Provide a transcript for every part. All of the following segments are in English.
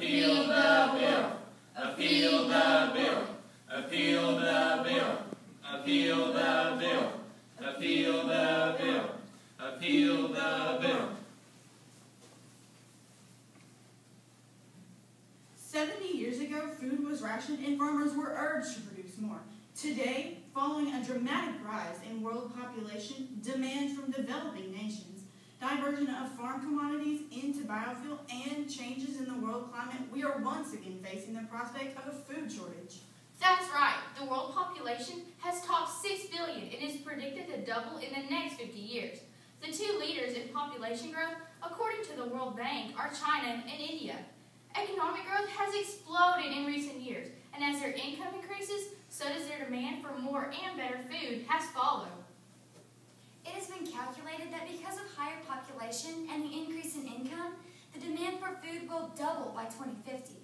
Appeal the bill. Appeal the bill. Appeal the bill. Appeal the bill. Appeal the bill. Appeal the bill. 70 years ago, food was rationed and farmers were urged to produce more. Today, following a dramatic rise in world population, demand from developing nations, diversion of farm commodities into biofuel, and changes in the world climate, we are once again facing the prospect of a food shortage. That's right. The world population has topped 6 billion and is predicted to double in the next 50 years. The two leaders in population growth, according to the World Bank, are China and India. Economic growth has exploded in recent years, and as their income increases, so does their demand for more and better food has followed. It has been calculated that because of higher population and the increase in income, the demand for food will double by 2050.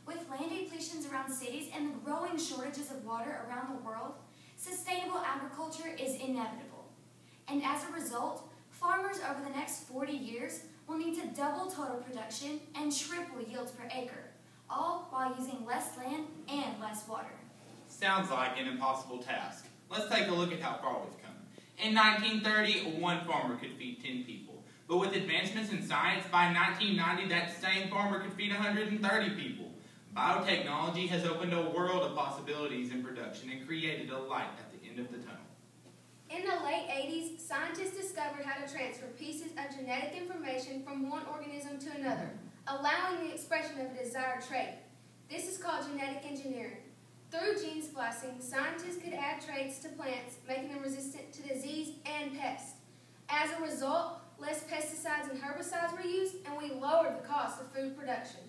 With land depletions around cities and the growing shortages of water around the world, sustainable agriculture is inevitable. And as a result, farmers over the next 40 years will need to double total production and triple yields per acre, all while using less land and less water. Sounds like an impossible task. Let's take a look at how far we've come. In 1930, one farmer could feed 10 people. But with advancements in science, by 1990, that same farmer could feed 130 people. Biotechnology has opened a world of possibilities in production and created a light at the end of the tunnel. In the late 80s, scientists discovered how to transfer pieces of genetic information from one organism to another, allowing the expression of a desired trait. This is called genetic engineering. Through gene splicing, scientists could add traits to plants, making them resistant to disease and pests. As a result, less pesticides and herbicides were used, and we lowered the cost of food production.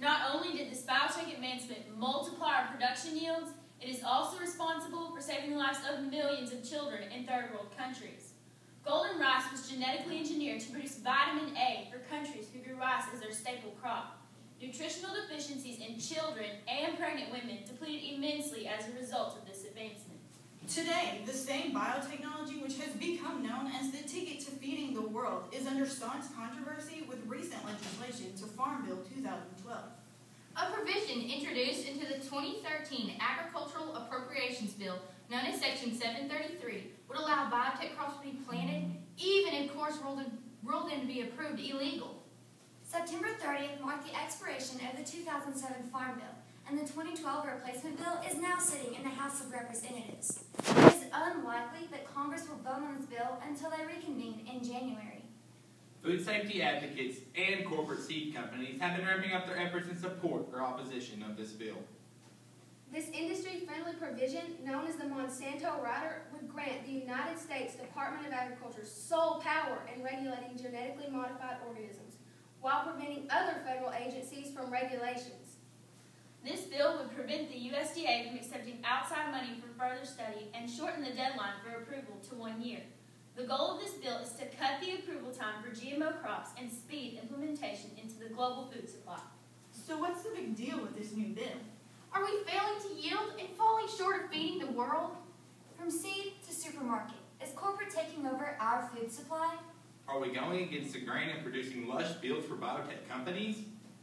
Not only did this biotech advancement multiply our production yields, it is also responsible for saving the lives of millions of children in third world countries. Golden rice was genetically engineered to produce vitamin A for countries who grew rice as their staple crop. Nutritional deficiencies in children and pregnant women depleted immensely as a result of this advancement. Today, the same biotechnology which has become known as the ticket to feeding the world is under staunch controversy with recent legislation to Farm Bill 2012. A provision introduced into the 2013 Agricultural Appropriations Bill, known as Section 733, would allow biotech crops to be planted, even if crops ruled in to be approved illegal. September 30th marked the expiration of the 2007 Farm Bill, and the 2012 replacement bill is now sitting in the House of Representatives. It is unlikely that Congress will vote on this bill until they reconvene in January. Food safety advocates and corporate seed companies have been ramping up their efforts in support or opposition of this bill. This industry-friendly provision, known as the Monsanto Rider, would grant the United States Department of Agriculture sole power in regulating genetically modified organisms, while preventing other federal agencies from regulations. This bill would prevent the USDA from accepting outside money for further study and shorten the deadline for approval to 1 year. The goal of this bill is to cut the approval time for GMO crops and speed implementation into the global food supply. So what's the big deal with this new bill? Are we failing to yield and falling short of feeding the world? From seed to supermarket, is corporate taking over our food supply? Are we going against the grain and producing lush fields for biotech companies?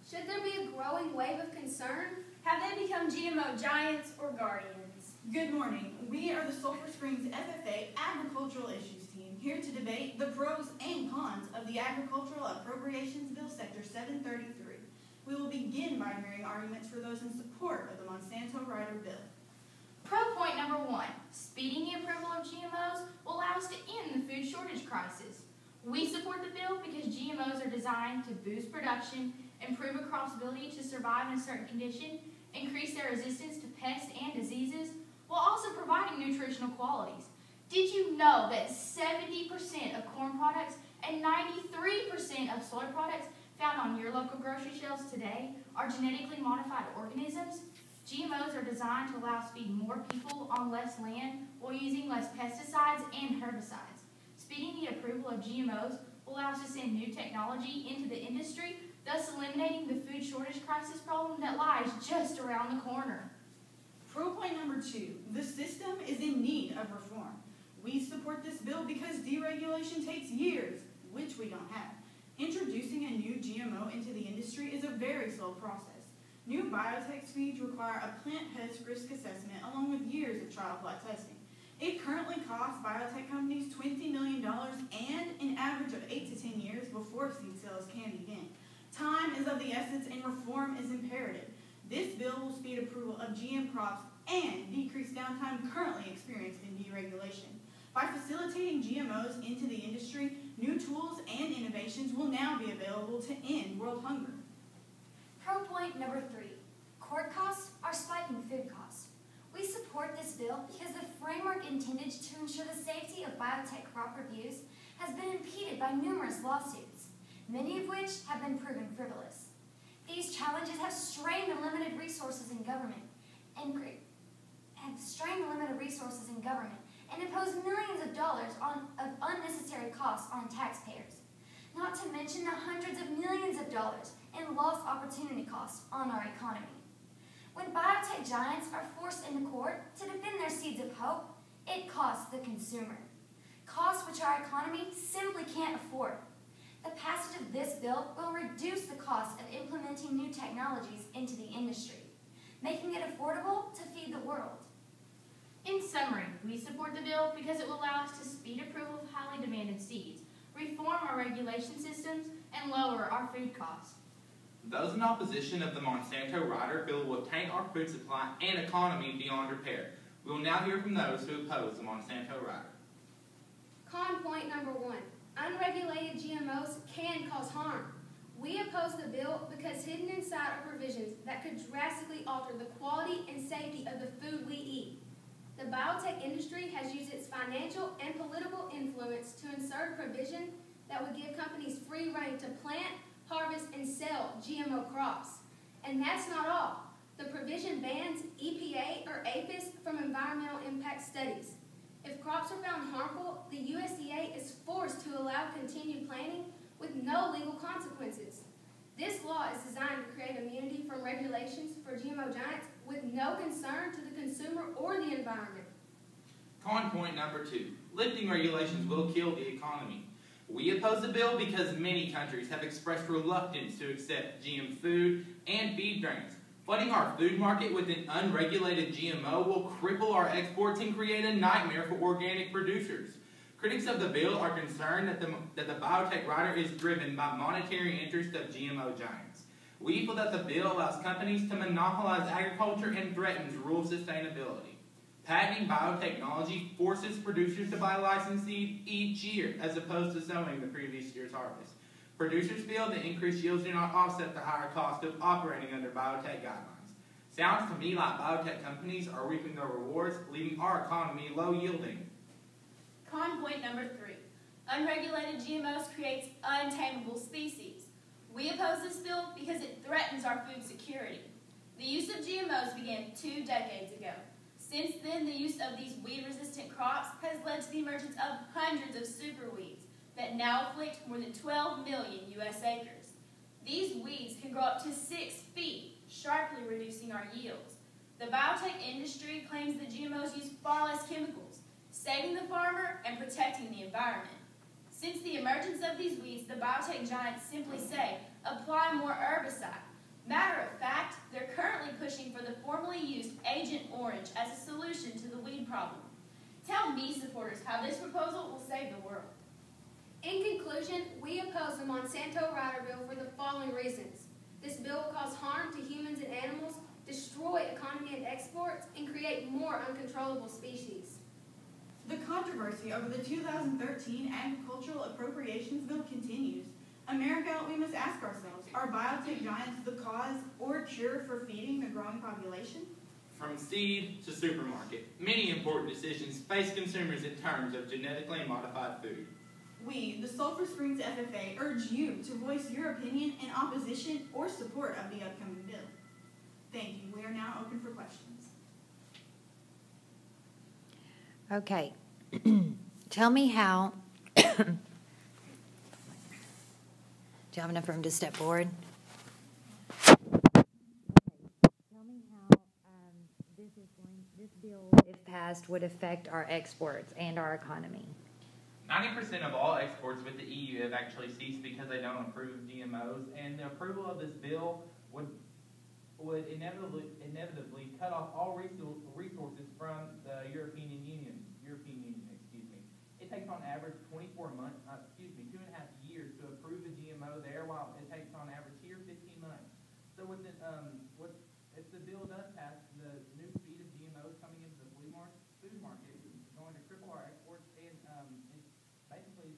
Should there be a growing wave of concern? Have they become GMO giants or guardians? Good morning. We are the Sulphur Springs FFA Agricultural Issues team, here to debate the pros and cons of the Agricultural Appropriations Bill Sector 733. We will begin by hearing arguments for those in support of the Monsanto Rider bill. Pro point number 1, speeding the approval of GMOs will allow us to end the food shortage crisis. We support the bill because GMOs are designed to boost production, improve a crop's ability to survive in a certain condition, increase their resistance to pests and diseases, while also providing nutritional qualities. Did you know that 70% of corn products and 93% of soy products found on your local grocery shelves today are genetically modified organisms? GMOs are designed to allow us to feed more people on less land while using less pesticides and herbicides. Speeding the approval of GMOs will allow us to send new technology into the industry, thus eliminating the food shortage crisis problem that lies just around the corner. Pro point number 2, the system is in need of reform. We support this bill because deregulation takes years, which we don't have. Introducing a new GMO into the industry is a very slow process. New biotech feeds require a plant pest risk assessment along with years of trial flight testing. It currently costs biotech companies $20 million and an average of 8 to 10 years before seed sales can begin. Time is of the essence and reform is imperative. This bill will speed approval of GM crops and decrease downtime currently experienced in deregulation. By facilitating GMOs into the industry, new tools and innovations will now be available to end world hunger. Pro point number 3, court costs are spiking food costs. We support this bill because the framework intended to ensure the safety of biotech crop reviews has been impeded by numerous lawsuits, many of which have been proven frivolous. These challenges have strained the limited resources in government and impose millions of dollars of unnecessary costs on taxpayers, not to mention the hundreds of millions of dollars in lost opportunity costs on our economy. When biotech giants are forced into court to defend their seeds of hope, it costs the consumer, costs which our economy simply can't afford. The passage of this bill will reduce the cost of implementing new technologies into the industry, making it affordable to feed the world. In summary, we support the bill because it will allow us to speed approval of highly demanded seeds, reform our regulation systems, and lower our food costs. Those in opposition of the Monsanto Rider bill will taint our food supply and economy beyond repair. We will now hear from those who oppose the Monsanto Rider. Con point number 1. Unregulated GMOs can cause harm. We oppose the bill because hidden inside are provisions that could drastically alter the quality and safety of the food we eat. The biotech industry has used its financial and political influence to insert a provision that would give companies free rein to plant, harvest, and sell GMO crops. And that's not all. The provision bans EPA or APHIS from environmental impact studies. If crops are found harmful, the USDA is forced to allow continued planting with no legal consequences. This law is designed to create immunity from regulations for GMO giants with no concern to the consumer or the environment. Con point number 2. Lifting regulations will kill the economy. We oppose the bill because many countries have expressed reluctance to accept GM food and feed grains. Flooding our food market with an unregulated GMO will cripple our exports and create a nightmare for organic producers. Critics of the bill are concerned that the biotech rider is driven by monetary interests of GMO giants. We feel that the bill allows companies to monopolize agriculture and threatens rural sustainability. Patenting biotechnology forces producers to buy licensed seed each year as opposed to sowing the previous year's harvest. Producers feel the increased yields do not offset the higher cost of operating under biotech guidelines. Sounds to me like biotech companies are reaping their rewards, leaving our economy low-yielding. Con point number 3. Unregulated GMOs creates untamable species. We oppose this bill because it threatens our food security. The use of GMOs began 2 decades ago. Since then, the use of these weed-resistant crops has led to the emergence of hundreds of superweeds that now afflict more than 12 million U.S. acres. These weeds can grow up to 6 feet, sharply reducing our yields. The biotech industry claims that GMOs use far less chemicals, saving the farmer and protecting the environment. Since the emergence of these weeds, the biotech giants simply say, apply more herbicide. Matter of fact, they're currently pushing for the formerly used Agent Orange as a solution to the weed problem. Tell me, supporters, how this proposal will save the world. In conclusion, we oppose the Monsanto Rider bill for the following reasons. This bill will cause harm to humans and animals, destroy economy and exports, and create more uncontrollable species. The controversy over the 2013 Agricultural Appropriations Bill continues. America, we must ask ourselves, are biotech giants the cause or cure for feeding the growing population? From seed to supermarket, many important decisions face consumers in terms of genetically modified food. We, the Sulphur Springs FFA, urge you to voice your opinion in opposition or support of the upcoming bill. Thank you. We are now open for questions. Okay. Tell me how. Do you have enough room to step forward? Tell me how this bill, if passed, would affect our exports and our economy. 90% of all exports with the EU have actually ceased because they don't approve of GMOs, and the approval of this bill would inevitably cut off all resources from the European Union. It takes on average 2.5 years to approve a GMO there, while it takes on average here 15 months. So if the bill does pass, the new speed of GMOs coming into the food market is going to cripple our exports, and it's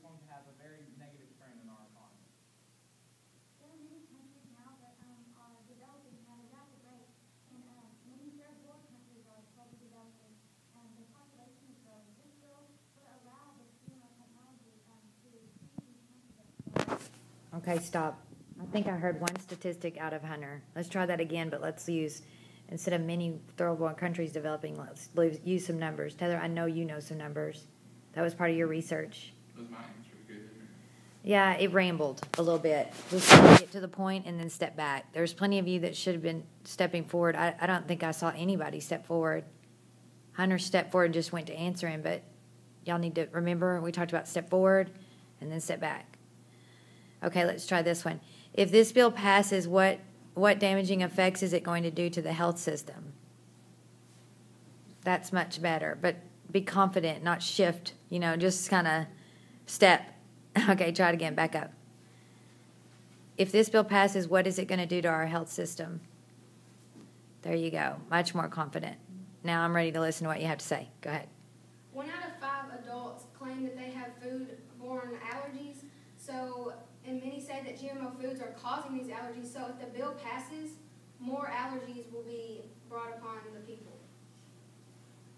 going to have a very negative trend in our economy. There are many countries now that are developing at a rapid rate, and many third world countries are slowly developing. The population is growing. This bill would allow this GMO technology to feed these countries. Okay, stop. I think I heard one statistic out of Hunter. Let's try that again, but let's use, instead of many third world countries developing, let's use some numbers. Taylor, I know you know some numbers. That was part of your research. Was my answer good? Yeah, it rambled a little bit. Just get to the point and then step back. There's plenty of you that should have been stepping forward. I don't think I saw anybody step forward. Hunter stepped forward and just went to answering, but y'all need to remember we talked about step forward and then step back. Okay, let's try this one. If this bill passes, what damaging effects is it going to do to the health system? That's much better, but be confident, not shift, just kind of step. Okay, try it again, back up. If this bill passes, what is it going to do to our health system? There you go, much more confident. Now I'm ready to listen to what you have to say. Go ahead. 1 out of 5 adults claim that they have food-borne allergies. And many say that GMO foods are causing these allergies. So if the bill passes, more allergies will be brought upon the people.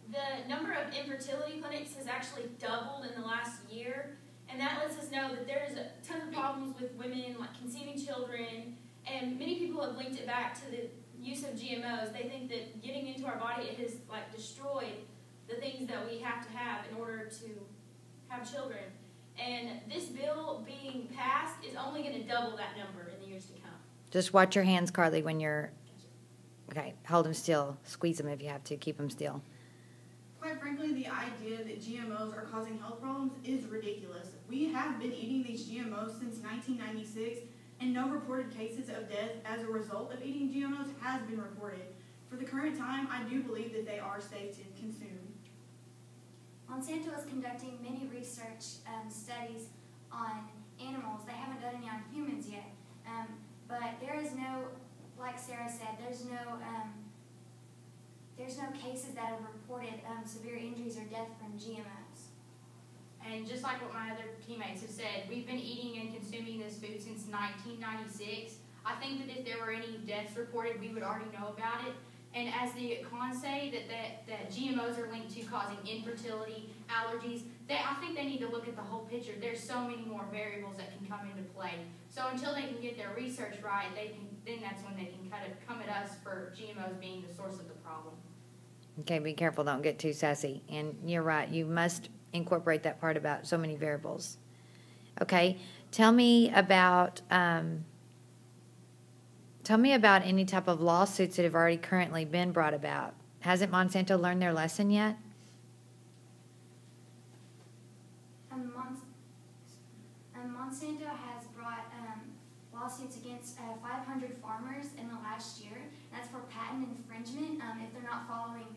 The number of infertility clinics has actually doubled in the last year, and that lets us know that there's a ton of problems with women, like conceiving children, and many people have linked it back to the use of GMOs. They think that getting into our body, it has destroyed the things that we have to have in order to have children. And this bill being passed is only going to double that number in the years to come. Just watch your hands, Carly, when you're... Okay, hold them still. Squeeze them if you have to. Keep them still. Quite frankly, the idea that GMOs are causing health problems is ridiculous. We have been eating these GMOs since 1996, and no reported cases of death as a result of eating GMOs has been reported. For the current time, I do believe that they are safe to consume. Monsanto is conducting many research studies on animals. They haven't done any on humans yet. But there is no, like Sarah said, there's no cases that have reported severe injuries or death from GMOs. And just like what my other teammates have said, we've been eating and consuming this food since 1996. I think that if there were any deaths reported, we would already know about it. And as the cons say, that GMOs are linked to causing infertility, allergies, I think they need to look at the whole picture. There's so many more variables that can come into play. So until they can get their research right, then that's when they can kind of come at us for GMOs being the source of the problem. Okay, be careful. Don't get too sassy. And you're right. You must incorporate that part about so many variables. Okay, tell me about any type of lawsuits that have already currently been brought about. Hasn't Monsanto learned their lesson yet? Monsanto has brought lawsuits against 500 farmers in the last year. That's for patent infringement if they're not following